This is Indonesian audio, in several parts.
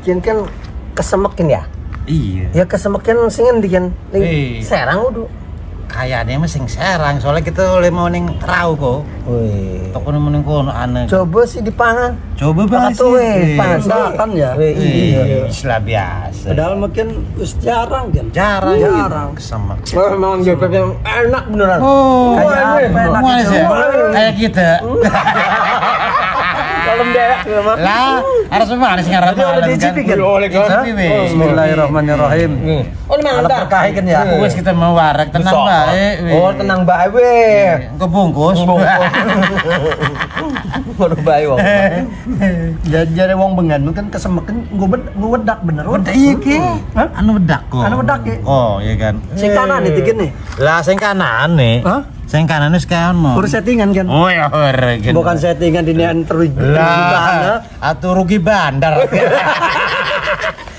kian kan kesemekin ya. Iya. Ya kesemekin sing endi kan? Serang udah. Kayaknya masing Serang, soalnya kita oleh mau ning Rau kok. Wih. Toko mau ning kono aneh. Coba sih dipangan. Coba bahas Selatan ya. Iya. Istilah biasa. Padahal mungkin jarang kan. Jarang. Kesemek. Memang bebek yang enak beneran. Oh, kayak enak ya? Kayak kita. Kalau dia memang. Lah, harus manis ngarep Udah dicicipi kan? Bismillahirrahmanirrahim. Oh, memang ada. Berkah kan ya. Wes kita mau warek tenang bae. Oh, tenang bae weh. Kebungkus. Baru bae wong. Jadi wong bengan kan kesemekin wedak bener. Wedak iya ki. Anu wedak kok. Anu wedak ki. Oh, iya kan. Sing kanan iki nih. Lah sing kanan nih. Hah? Sing kanan wis kono. Urus settingan kan. Oh ya kan. Bukan settingan dinian terus. Lah, atuh rugi bandar.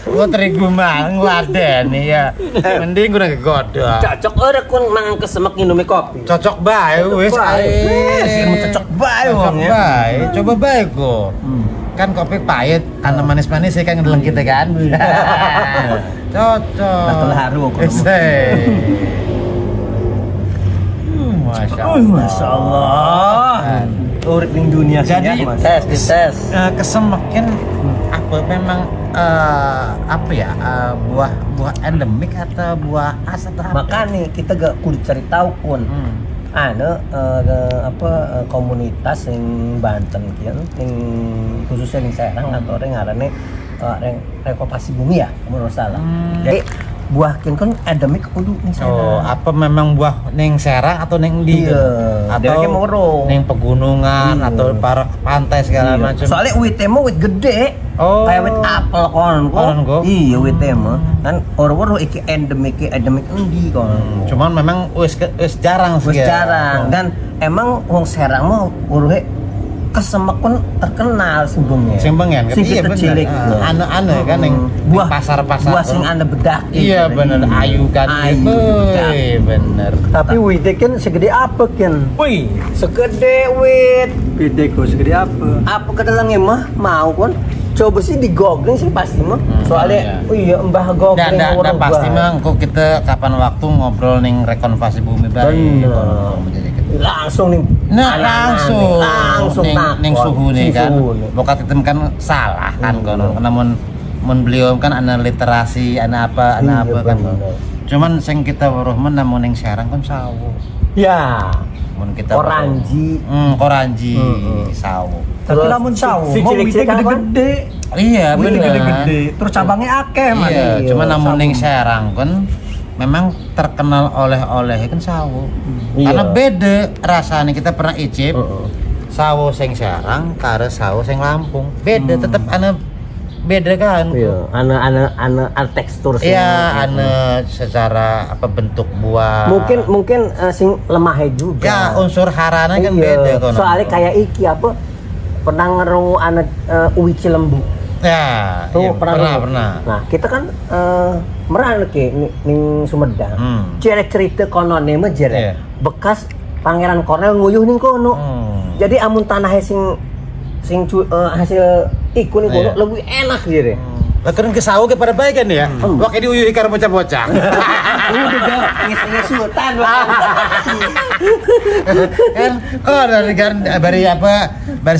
Gua terigu mang laden ya. Mending gua kegodok. Cocok ora kun mangan kesemek minum kopi. Cocok bae wis. Cocok bae wong ya. Bae, coba bae kok. Kan kopi pahit, anu manis-manis kan ngedeleng kita kan. Cocok. Bakal haru kok. Masya Allah. Urip ning dunia jadi tes. Kesemekin apa memang apa ya buah endemik atau buah khas atau apa? Makanya kita gak kudu cari tahu pun. Komunitas yang Banten kian, yang khususnya di Serang atau orang ngarannya rekopasi bumi ya, menurut salah. Jadi buah kian kan endemik kudu ning Serang. Oh, apa memang buah ning Serang atau ning di? Atau ning pegunungan atau para pantai segala macam. Soalnya witnya mah wit gede. Oh. Kayak wit apel kon. Iya witnya mah. Kan orang-orang iki endemik endi kon. Cuman memang wis jarang sih. Wis jarang dan emang wong Serang mah uruhe kesemek pun terkenal simbungnya. Simbungnya kan iya bener. Anu-anu kan yang buah pasar-pasar. Buah sing anda bedak. Iya bener ayu kan. Iya bener. Tapi witnya kan segede apa kan? Wih, segede wit. Witnya kok segede apa? Apa kedelangnya mah mau kan? Coba sih di googling sih pasti mah. Soalnya iya mbah googling orang pasti mah kok kita kapan waktu ngobrol ning rekonversi bumi bae. Langsung nih. Nah, langsung ning suhu nih kan. Bokat itu kan salah kan kono. Namun beliau kan ana literasi, ana apa kan. Cuman sing kita weruh men namun ning Serang kan sawo. Ya. Mun kita koranji sawo. Tapi namun sawo mau witnya gede-gede. Iya, bener gede-gede. Terus cabangnya akeh man. Iya, cuman namun ning Serang kan memang terkenal oleh kan sawo. Karena beda rasanya kita pernah icip sawo sing Serang karo sawo sing Lampung. Beda tetep ana beda kan. Iya, ana tekstur sing. Iya, ana secara apa bentuk buah. Mungkin sing lemahnya juga. Ya, unsur harana kan beda kono. Soalnya kayak iki apa pernah ngerungu anak uwi Cilembu. Ya, tuh iya, pernah. Nah, kita kan merana ki ning Sumedang. Cerita konone mah jere. Bekas Pangeran Kornel nguyuh ning kono. Jadi amun tanah sing hasil iku ning kono lebih enak jere. Lah keren ke sawo ke pada baik kan ya. Wak ini uyuh karo bocah-bocah. Udah ngis sultan. Kan kan bari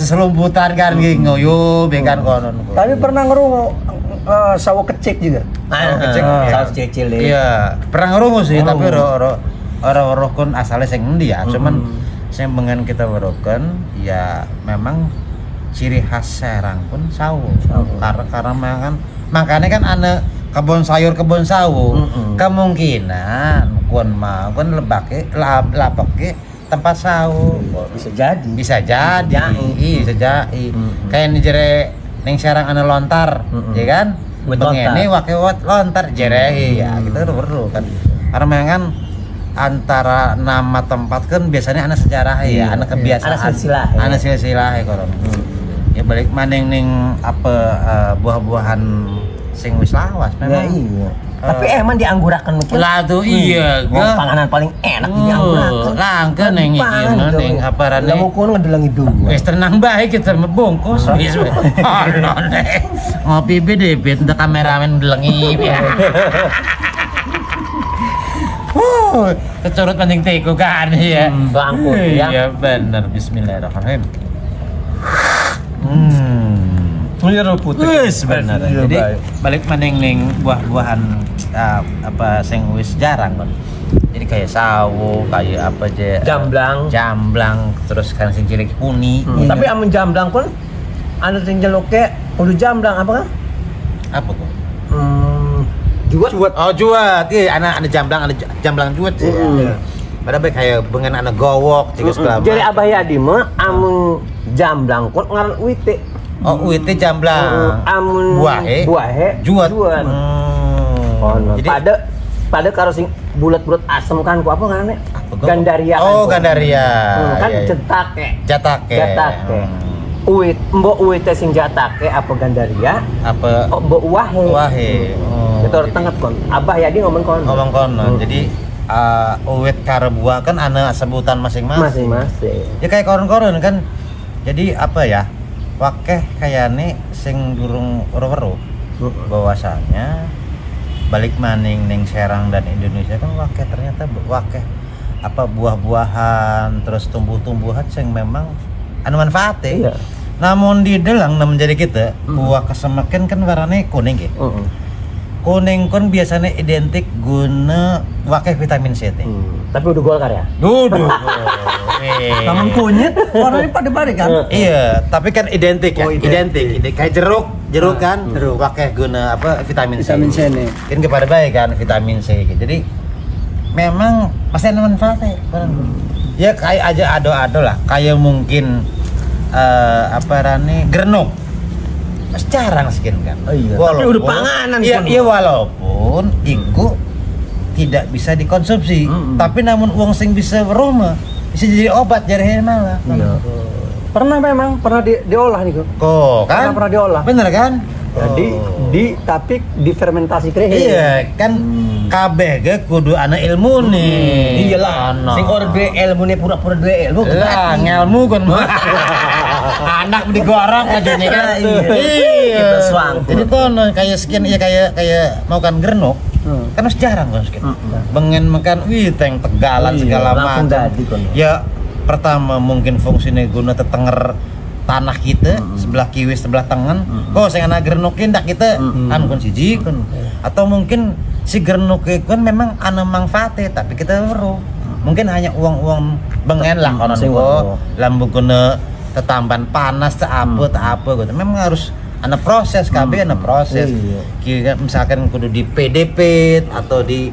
seselumputan kan nguyuh kan konon. Tapi pernah ngerungu sawo kecik juga. Sawo kecil. Iya, pernah ngerungu sih tapi ora kon asale sing endi ya. Cuman sing bengen kita weruhkeun ya memang ciri khas Serang pun sawo. Karena makanya kan ana kebun sayur kebun sawo. Kemungkinan kon lebake lapake tempat sawo. Bisa jadi. Bisa jadi. Kayak ning jere ning Serang ana lontar, ya kan? Bengene wake lontar jerehi ya kita perlu kan. Karena memang kan antara nama tempat kan biasanya ana sejarah ya, ana kebiasaan. Ana silsilah koron. Ya balik maning ning apa buah-buahan sing wis lawas memang. Ya, iya. Tapi emang dianggurakan mungkin. Lah tuh iya, panganan paling enak dianggurakan. Langka neng iki neng aparane. Lah kono ngedelangi dua. Wis tenang bae kita membungkus wis. Ono nek. Ngopi bede entek kameramen ndelengi. Kecorot pancing teko kan ya. Bangkut ya. Iya bener, bismillahirrahmanirrahim. Clear putih. Wis bener. Jadi balik maning ning buah-buahan apa sing wis jarang kan. Jadi kayak sawo, kayak apa aja. Jamblang, terus kan sing cilik uni. Tapi amun jamblang pun ana sing jeluke kudu jamblang apa kan? Apa kok? Juwet. Oh, juwet. Iya, ada jamblang juwet sih. Padahal baik kayak bengen ana gowok juga segala. Jadi Abah Yadi mah amun jamblang pun ngaran uite. Oh, uite jamblang. Amun buahe juwet. Jadi pada karo sing bulat-bulat asem kan ku apa ngaranne? Gandaria. Oh, gandaria. Kan jatake. Mbok uite sing jatake apa gandaria? Apa? Mbok wahe. Itu tengah kon. Abah Yadi ngomong kono. Jadi uwit karo buah kan ana sebutan masing-masing. Ya kayak koron-koron kan. Jadi apa ya? Wakeh kayane sing durung weruh bahwasanya balik maning ning Serang dan Indonesia kan wakeh ternyata wakeh apa buah-buahan terus tumbuh-tumbuhan sing memang anu manfaate. Iya. Namun di delang menjadi kita buah kesemekin kan warnanya kuning ya. Kuning kan biasanya identik guna wakeh vitamin C. Tapi udah Golkar ya? Duduk. Namun kunyit warnanya pada balik kan? Iya, tapi kan identik ya. Identik. Kayak jeruk kan, wakeh guna apa vitamin C. Vitamin C nih. Kan kepada baik kan vitamin C. Jadi memang pasti ada manfaatnya. Ya kayak aja ado-ado lah. Kayak mungkin apa rane grenok. Mas jarang sekian kan. Iya. Tapi udah panganan. Iya walaupun iku tidak bisa dikonsumsi, tapi namun uang sing bisa berumah bisa jadi obat jari malah. Iya. Pernah diolah nih kok. Kan? Pernah diolah. Bener kan? Jadi tapi difermentasi krehe. Iya kan. Kabeh ge kudu ana ilmu nih. Iyalah. Sing ora duwe ilmune pura-pura duwe ilmu. Lah ngelmu kon. Anak digorong aja nih kan. Iya. Jadi tono kayak sekian ya kayak mau kan grenok. Kan harus jarang kan sekian. Bengen makan teng tegalan segala macam. Ya pertama mungkin fungsinya guna tetenger tanah kita sebelah kiwi sebelah tengen. Kok sing ana grenokin dak kita kan kon siji kon. Atau mungkin si gernuk kan memang ana manfaatnya tapi kita weruh. Mungkin hanya uang-uang bengen lah konon kok lambu guna tetamban panas tak apa gitu. Memang harus ada proses KB ada proses. Kira misalkan kudu di PDP atau di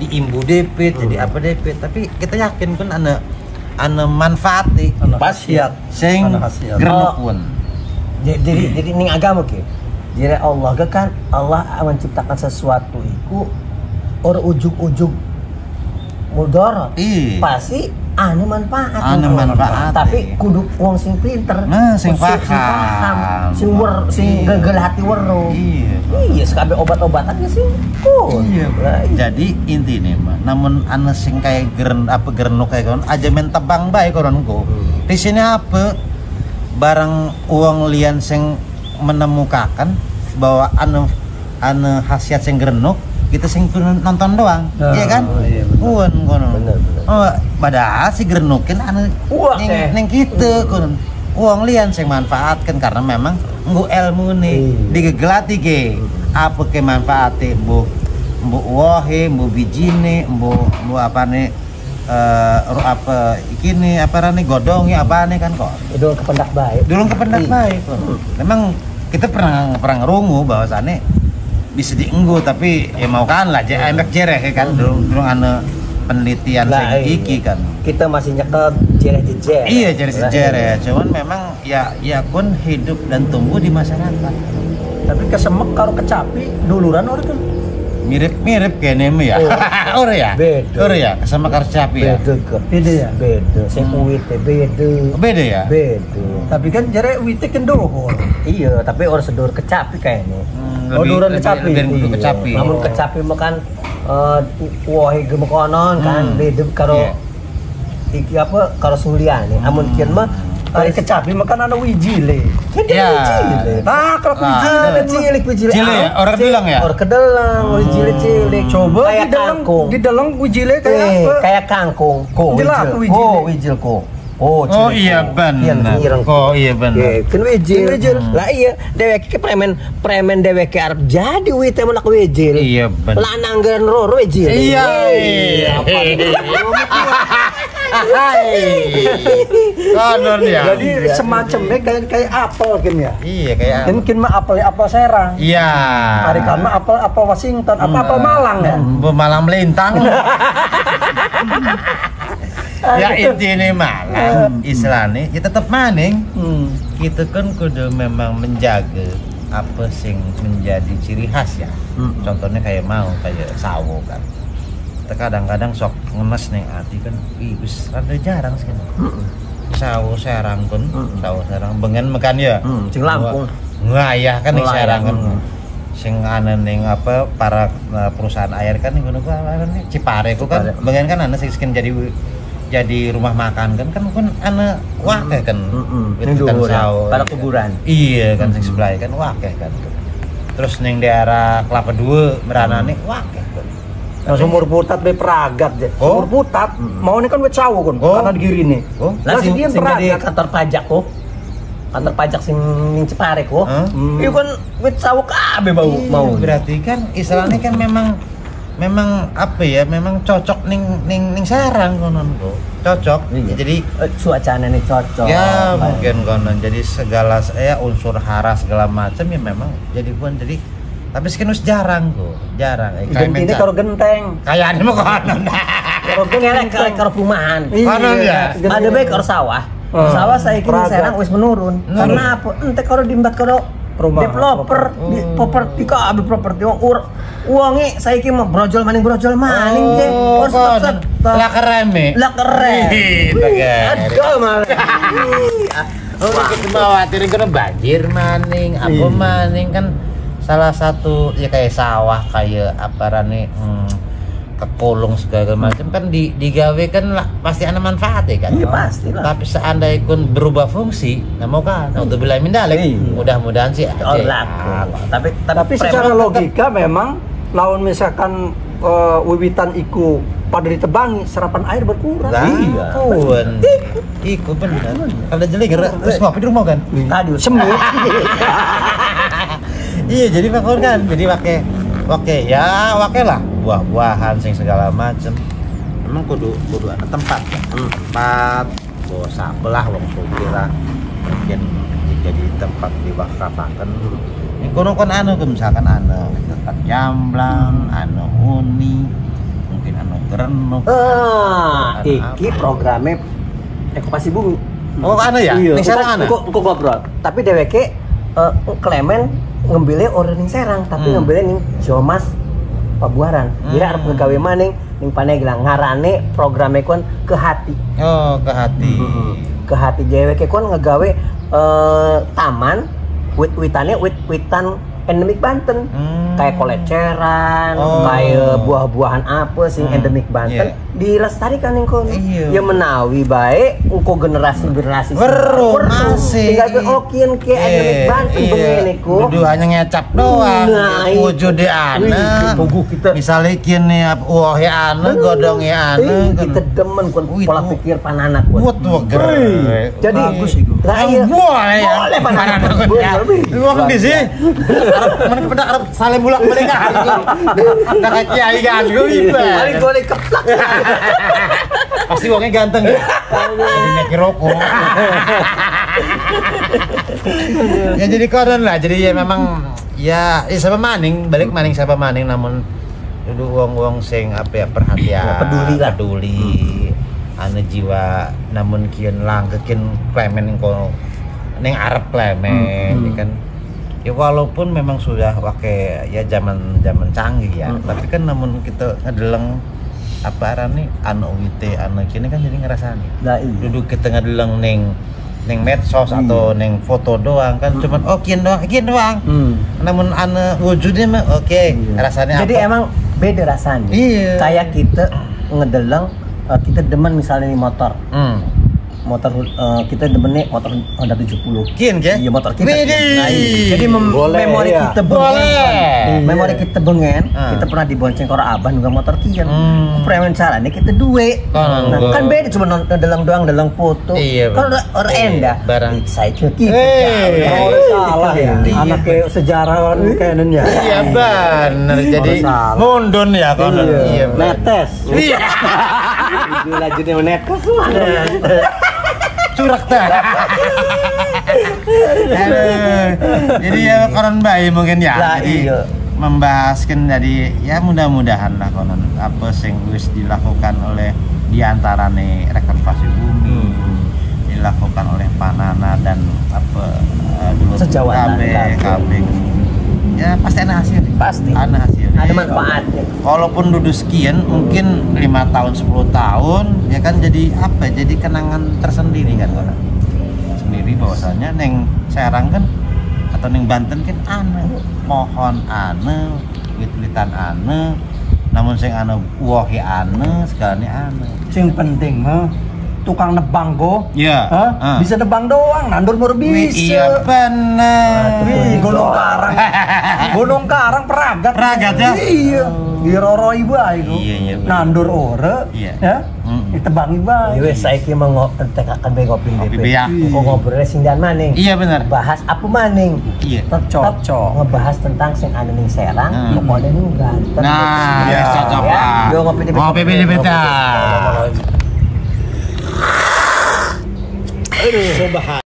imbu DP jadi apa DP tapi kita yakin kan ada manfaatnya khasiat sing gernuk pun. Jadi ning agama ki. Jadi Allah kan Allah menciptakan sesuatu itu orang ujung-ujung mudarat. Pasti anu manfaat. Tapi kudu wong sing pinter. Sing paham. Sing gegel hati weruh. Iya, sekabe obat-obatan ya sing. Iya. Jadi intine mah namun anu sing kayak gernuk kayak kon aja men tebang bae koronku. Di sini apa barang uang lian sing menemukan bahwa anu khasiat sing grenuk kita sing nonton doang, iya kan? Uan kono. Oh, padahal si grenukin anu ning kita kono. Uang lian sing manfaatkan karena memang nggo ilmu nih digegelati ke apa ke manfaate bu wohe, bu bijine, bu apane apa ikini apa rane godongi apane kan kok. Dulung kependak baik. Memang kita pernah ngerungu bahwasannya bisa dienggu tapi ya mau kan lah emek jereh kan dulu ana penelitian sing iki kan kita masih nyekel jereh-jereh. Iya jereh-jereh cuman memang ya pun hidup dan tumbuh di masyarakat. Tapi kesemek karo kecapi duluran orang kan mirip kene ya. Ora ya? Ora ya, sama karo kecapi ya. Beda ya? Beda. Sing uwit beda. Beda ya? Beda. Tapi kan jare uwite kan dohor. Iya, tapi orang sedur kecapi kayaknya. duren kecapi. Lebih kecapi. Namun kecapi makan wohe gemekonon kan di karo iki apa karo sulian nih. Amun kian mah Ari kecapi makan ana wijile. Ya. Nah, kalau cilik Cile ya, orang kedelang ya? Orang kedelang, wijile cilik. Coba kayak kangkung. Di dalam wijile kayak apa? Kayak kangkung. Wijil ko. Oh iya benar. Oh iya benar. Kan wijil. Lah iya, dewek ke premen dewek arep jadi wite menak wijil. Iya benar. Lanang gen roro wijil. Iya. Konon ya. Jadi semacamnya kayak apel kan ya. Iya kayak apel. Mungkin mah apel Serang. Iya. Hari kan mah apel Washington, apel Malang ya. Malang melintang. Ya intinya Malang, istilahnya ya tetap maning. Kita kan kudu memang menjaga apa sing menjadi ciri khas ya. Contohnya kayak sawo kan. Kadang-kadang sok ngenes ning ati kan wis rada jarang sih. Sawo Serang pun, sawo Serang bengen mekan ya. Sing Lampung. Ngayah kan ning Serang kan. Sing ana ning apa para perusahaan air kan ning ngono ku arane Cipare ku kan bengen kan ana sing jadi rumah makan kan ana wakeh kan. Kan sawo. Pada kuburan. Iya kan sing sebelah kan wakeh kan. Terus ning daerah Kelapa II meranane wakeh kan. Nah, sumur putat be peragat ya. Sumur putat mau ini kan wet sawo kan karena di kiri nih. Lah sing di kantor pajak kok. Kantor pajak sing ning Cipare kok. Iku kan wet sawo kabeh bau mau. Berarti kan istilahnya kan memang apa ya? Memang cocok ning Serang konon kok. Cocok. Jadi cuacanya cocok. Ya, mungkin konon. Jadi segala unsur hara segala macam ya memang jadi tapi sekarang jarang kok, jarang. Ini karo genteng. Kayaknya mah konon. Karo genteng karo perumahan. Konon ya. Ada baik karo sawah. Sawah saya kini Serang wis menurun. Karena apa? Ente karo dimbat karo developer, di properti kabeh properti uangnya saya kini mah brojol maning je. Lah keren. Aduh malah. Kita khawatir kena banjir maning, apa maning kan salah satu ya kayak sawah kayak apa rane kekolong segala macam kan digawe kan lah pasti ada manfaatnya kan. Iya pasti lah. Tapi seandainya kun berubah fungsi, mau kan untuk bilang mindalik. Mudah-mudahan sih aja. Tapi secara logika memang lawan misalkan wiwitan iku pada ditebangi serapan air berkurang. Iya. Iku benar. Kalau jeli terus ngopi di rumah kan. Tadi semut. Iya jadi kan jadi pakai lah buah-buahan sing segala macem. Emang kudu ada tempat ya. Tempat bawa sabelah wong sugih lah. Mungkin jadi tempat diwakafkan. Ini kono kon misalkan tempat jamblang, uni, mungkin gerenuk. Iki programnya ekopasi bumi. Oh ya? Ning Serang Kok ngobrol. Tapi dheweke Klemen ngambilnya orang ning Serang tapi ngambilnya ning Jomas Pabuaran. Jadi arep ngegawe maning ning Paneglang ngarane programe kon ke hati. Oh, ke hati. Ke hati dheweke kon ngegawe taman wit-witan endemik Banten. Kayak koleceran, kayak buah-buahan apa sing endemik Banten dilestarikan ning kono. Ya menawi bae engko generasi-generasi weruh masih tinggal okian ke endemik Banten begini ku. Dudu hanya ngecap doang. Wujude ana. Misalnya kene wohe ana, godonge ana. Kita demen kon pola pikir pananak kon. Jadi bagus iku. Lah iya. Boleh pananak. Wong di sih. Arep pada arep saleh bolak-balik kan. Kakak kiai kan gue iba. Paling boleh keplak. Pasti wongnya ganteng ya. Ini rokok. Ya jadi koron lah. Jadi ya memang ya sama maning, balik maning sama maning namun dulu wong-wong sing apa ya perhatian, peduli. Ane jiwa namun kian langkekin klemen ning arep klemen kan. Ya walaupun memang sudah pakai ya zaman canggih ya, tapi kan namun kita ngedeleng apa arane anu wite anu kini kan jadi ngerasani. Duduk kita ngedeleng ning ning medsos atau ning foto doang kan cuman kian doang. Namun wujudnya mah rasanya jadi apa? emang beda rasanya. Iya. Kayak kita ngedeleng, kita demen misalnya nih motor. Motor kita demennya motor Honda 70. Kian Iya motor kita. Nah, jadi memori kita bengen. Memori kita bengen. Kita pernah dibonceng karo abah nunggu motor kian. Premen caranya kita duwe. Nah, kan beda cuma ngedeleng doang, ngedeleng foto. Kalau orang endah barang saya cuci. Salah ya. Anak kayak sejarah Canon ya. Iya benar. Jadi mundun ya konon. Iya. Netes. Iya. Gila jadi netes. Curak dah. Jadi ya konon bayi mungkin ya. Jadi membahaskan jadi ya mudah-mudahan lah konon apa sing wis dilakukan oleh diantarane rekonstruksi bumi dilakukan oleh Panana dan apa dulu sejauhan KB ya pasti ada hasil. Pasti. Ada hasil. Ada manfaatnya. Walaupun duduk sekian mungkin 5 tahun 10 tahun ya kan jadi apa? Jadi kenangan tersendiri kan orang. Sendiri bahwasanya neng Serang kan atau neng Banten kan mohon wit-witan namun sing wohi segalanya Sing penting mah tukang nebang go. Iya. Bisa nebang doang, nandur mur bisa. Iya benar. Gunung Karang peragat ya. Iya. Diroroi bae go. Iya. Nandur ore. Iya. Ya. Ditebangi bae. Wes saiki mau tekakan bae ngopi DP. Kok ngobrolnya sindan maning. Iya benar. Bahas apa maning? Iya. Tetap ngebahas tentang sing anu ning Serang, pokoknya ning Banten. Nah, ya cocok lah. Yo ngopi DP. Aduh, bahaya.